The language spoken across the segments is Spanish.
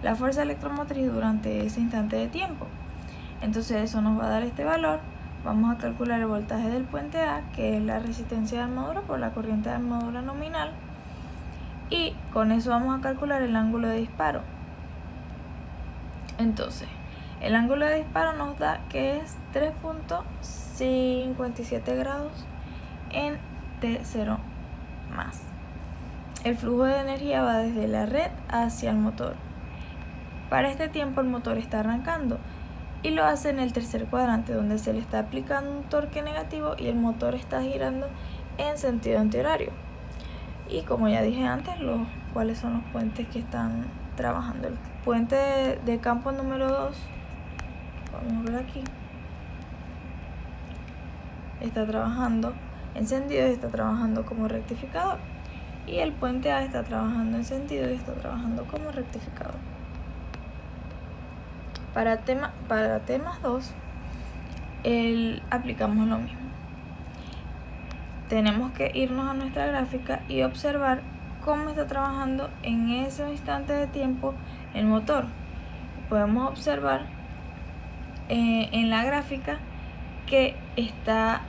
la fuerza electromotriz durante ese instante de tiempo. Entonces eso nos va a dar este valor. Vamos a calcular el voltaje del puente A, que es la resistencia de armadura por la corriente de armadura nominal, y con eso vamos a calcular el ángulo de disparo. Entonces el ángulo de disparo nos da que es 3.57 grados en T0 más. El flujo de energía va desde la red hacia el motor. Para este tiempo el motor está arrancando y lo hace en el tercer cuadrante, donde se le está aplicando un torque negativo y el motor está girando en sentido antihorario. Y como ya dije antes, cuáles son los puentes que están trabajando. El puente de campo número 2, vamos a ver aquí, está trabajando encendido y está trabajando como rectificador. Y el puente A está trabajando encendido y está trabajando como rectificador. Para temas 2, aplicamos lo mismo. Tenemos que irnos a nuestra gráfica y observar cómo está trabajando en ese instante de tiempo el motor. Podemos observar en la gráfica que está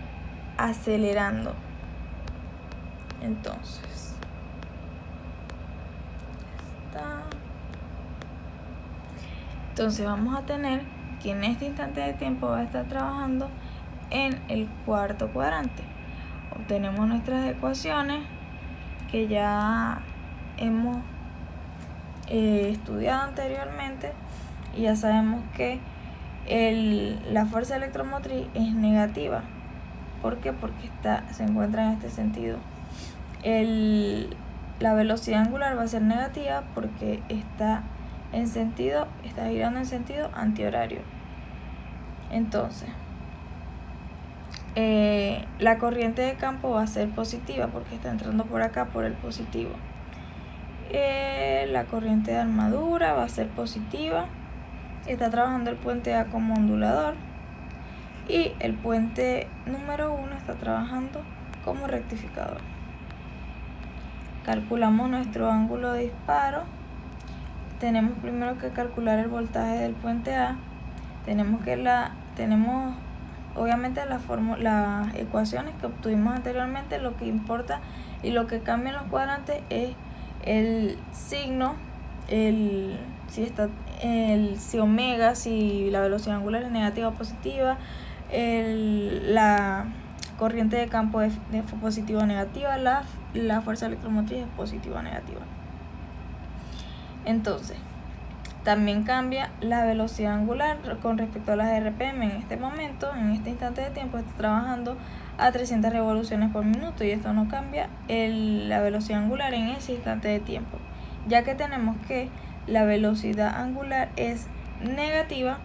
acelerando. Entonces vamos a tener que en este instante de tiempo va a estar trabajando en el cuarto cuadrante. Obtenemos nuestras ecuaciones que ya hemos estudiado anteriormente y ya sabemos que la fuerza electromotriz es negativa. ¿Por qué? Porque se encuentra en este sentido. La velocidad angular va a ser negativa porque está girando en sentido antihorario. Entonces la corriente de campo va a ser positiva porque está entrando por acá por el positivo. La corriente de armadura va a ser positiva. Está trabajando el puente A como ondulador y el puente número 1 está trabajando como rectificador. Calculamos nuestro ángulo de disparo. Tenemos primero que calcular el voltaje del puente A. Tenemos obviamente las ecuaciones que obtuvimos anteriormente. Lo que importa y lo que cambia en los cuadrantes es el signo, si omega, si la velocidad angular es negativa o positiva, la corriente de campo es positiva o negativa, la fuerza electromotriz es positiva o negativa. Entonces también cambia la velocidad angular con respecto a las RPM. En este momento, en este instante de tiempo, está trabajando a 300 revoluciones por minuto y esto no cambia la velocidad angular en ese instante de tiempo, ya que tenemos que la velocidad angular es negativa.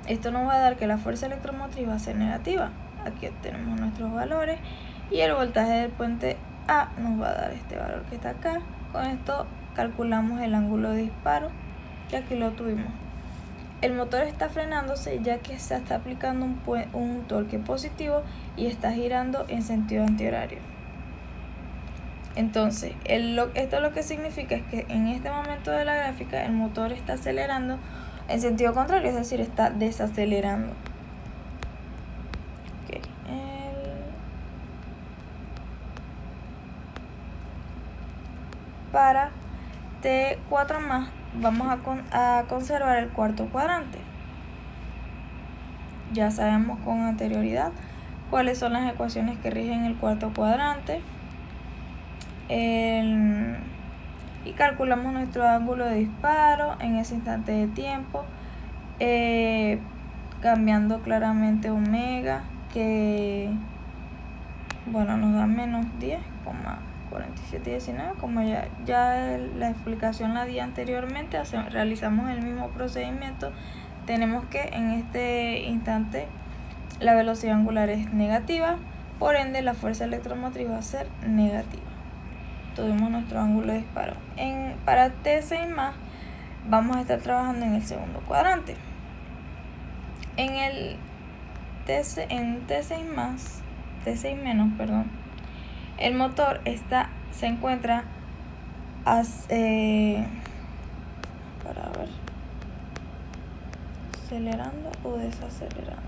Esto nos va a dar que la fuerza electromotriz va a ser negativa. Aquí tenemos nuestros valores y el voltaje del puente A nos va a dar este valor que está acá. Con esto calculamos el ángulo de disparo, que aquí lo tuvimos. El motor está frenándose ya que se está aplicando un torque positivo y está girando en sentido antihorario. Entonces esto lo que significa es que en este momento de la gráfica el motor está acelerando en sentido contrario, es decir, está desacelerando. Para T4 más vamos a conservar el cuarto cuadrante. Ya sabemos con anterioridad cuáles son las ecuaciones que rigen el cuarto cuadrante. Y calculamos nuestro ángulo de disparo en ese instante de tiempo, cambiando claramente omega, que nos da menos 10,4719. Como ya la explicación la di anteriormente, realizamos el mismo procedimiento. Tenemos que en este instante la velocidad angular es negativa, por ende la fuerza electromotriz va a ser negativa. Tuvimos nuestro ángulo de disparo. Para T6 más vamos a estar trabajando en el segundo cuadrante. En T6 menos, el motor se encuentra acelerando o desacelerando.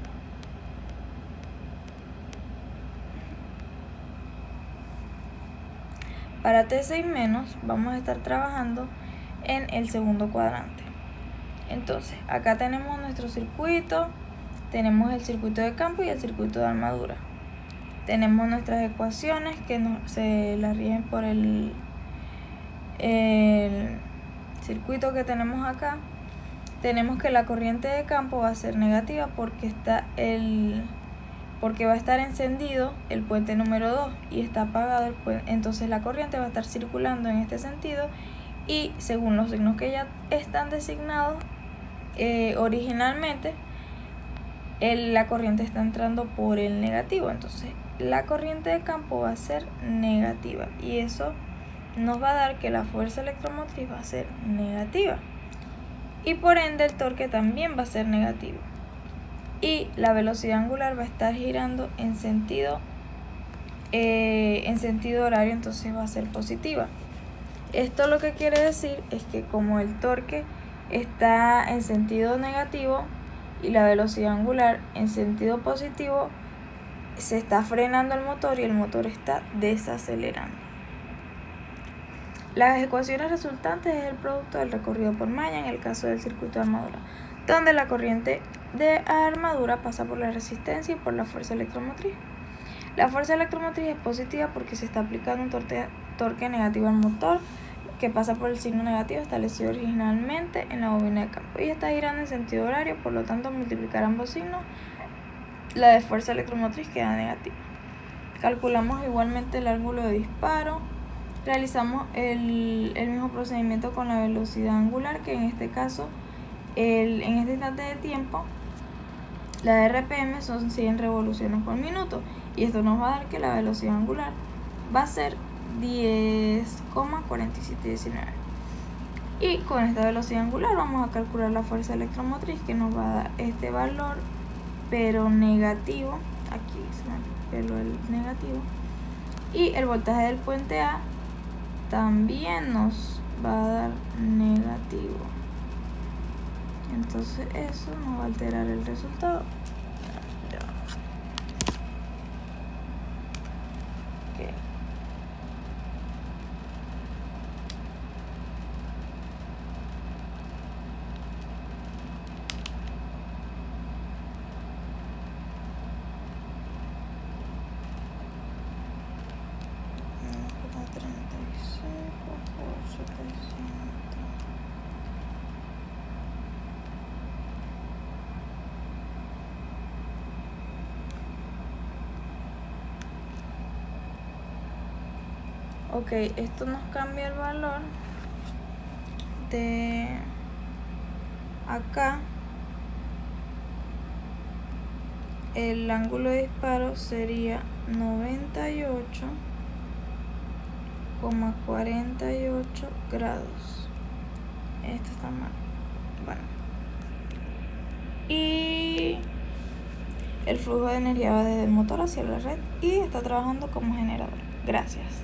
Para T6- vamos a estar trabajando en el segundo cuadrante. Entonces, acá tenemos nuestro circuito, tenemos el circuito de campo y el circuito de armadura. Tenemos nuestras ecuaciones que se las rigen por el circuito que tenemos acá. Tenemos que la corriente de campo va a ser negativa porque va a estar encendido el puente número 2 y está apagado el puente. Entonces la corriente va a estar circulando en este sentido y según los signos que ya están designados originalmente, la corriente está entrando por el negativo. Entonces la corriente de campo va a ser negativa y eso nos va a dar que la fuerza electromotriz va a ser negativa y por ende el torque también va a ser negativo y la velocidad angular va a estar girando en sentido horario, entonces va a ser positiva. Esto lo que quiere decir es que como el torque está en sentido negativo y la velocidad angular en sentido positivo, se está frenando el motor y el motor está desacelerando. Las ecuaciones resultantes es el producto del recorrido por malla en el caso del circuito de armadura, donde la corriente de armadura pasa por la resistencia y por la fuerza electromotriz. La fuerza electromotriz es positiva porque se está aplicando un torque negativo al motor que pasa por el signo negativo establecido originalmente en la bobina de campo y está girando en sentido horario, por lo tanto al multiplicar ambos signos, la de fuerza electromotriz queda negativa. Calculamos igualmente el ángulo de disparo. Realizamos el mismo procedimiento con la velocidad angular, que en este caso, en este instante de tiempo, la de RPM son 100 revoluciones por minuto. Y esto nos va a dar que la velocidad angular va a ser 10,4719. Y con esta velocidad angular vamos a calcular la fuerza electromotriz, que nos va a dar este valor, pero negativo. Aquí se me peló el negativo. Y el voltaje del puente A también nos va a dar negativo. Entonces eso nos va a alterar el resultado. Okay. Ok, esto nos cambia el valor de acá. El ángulo de disparo sería 98,48 grados. Esto está mal. Bueno. Y el flujo de energía va desde el motor hacia la red y está trabajando como generador. Gracias.